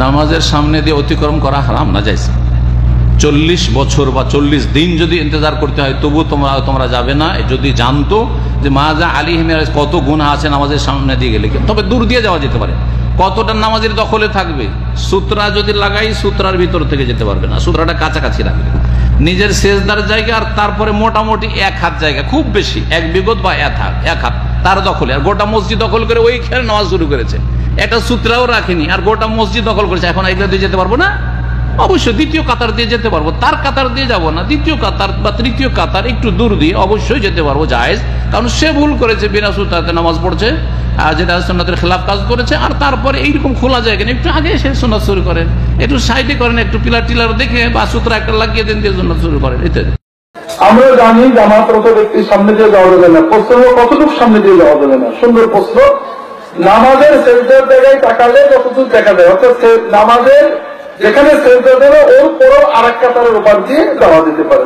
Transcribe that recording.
নামাজের সামনে দিয়ে অতিক্রম করা হারাম না জায়েজ। 40 বছর বা 40 দিন যদি ইন্তজার করতে হয় তবু তোমরা যাবে না, যদি জানতো যে মাজা আলিহিমের কত গুনাহ আছে নামাজের সামনে দিয়ে গেলে। তবে দূর দিয়ে যাওয়া যেতে পারে। কতটা নামাজের দখলে থাকবে? সূত্রা যদি লাগাই সূত্রার ভিতর থেকে যেতে পারবে না, সূত্রাটা কাছাকাছি রাখবে নিজের সেজদার জায়গা, আর তারপরে মোটামুটি 1 হাত জায়গা, খুব বেশি 1 বিগত বা 1 হাত তার দখলে। আর গোটা মসজিদ দখল করে ওই খেলে নামাজ শুরু করেছে, একটা সূত্রাও রাখেনি, আর গোটা মসজিদ দখল করেছে। এখন এগুলো দিয়ে যেতে পারবো না? অবশ্যই দ্বিতীয় কাতার দিয়ে যেতে পারবো, তার কাতার দিয়ে যাব না। দ্বিতীয় কাতার বা তৃতীয় কাতার একটু দূর দিয়ে অবশ্যই যেতে পারবো, জায়েজ। কারণ সে ভুল করেছে, বিনা সূত্রাতে নামাজ পড়ছে, যেটা সুন্নাতের খেলাফ কাজ করেছে। আর তারপরে এইরকম খোলা যায় কেন? একটু আগে সে সুন্নাত শুরু করেন, একটু সাইডে করেন, একটু পিলার টিলার দেখে বা সূত্র একটা লাগিয়ে দেন, দিয়ে সুন্নাত শুরু করেন, ইত্যাদি। আমরা জানি জামাতরত ব্যক্তির সামনে দিয়ে যাওয়া যাবে না। প্রশ্ন কতটুকু সামনে দিয়ে যাওয়া যাবে না? সুন্দর প্রশ্ন। নামাজের সেজদার জায়গায় তাকালে যতটুকু দেখা যায়, অর্থাৎ নামাজের যেখানে সেজদা দেবে ওর পরও আরেক কাতারের উপর দিয়ে যাওয়া যেতে পারে।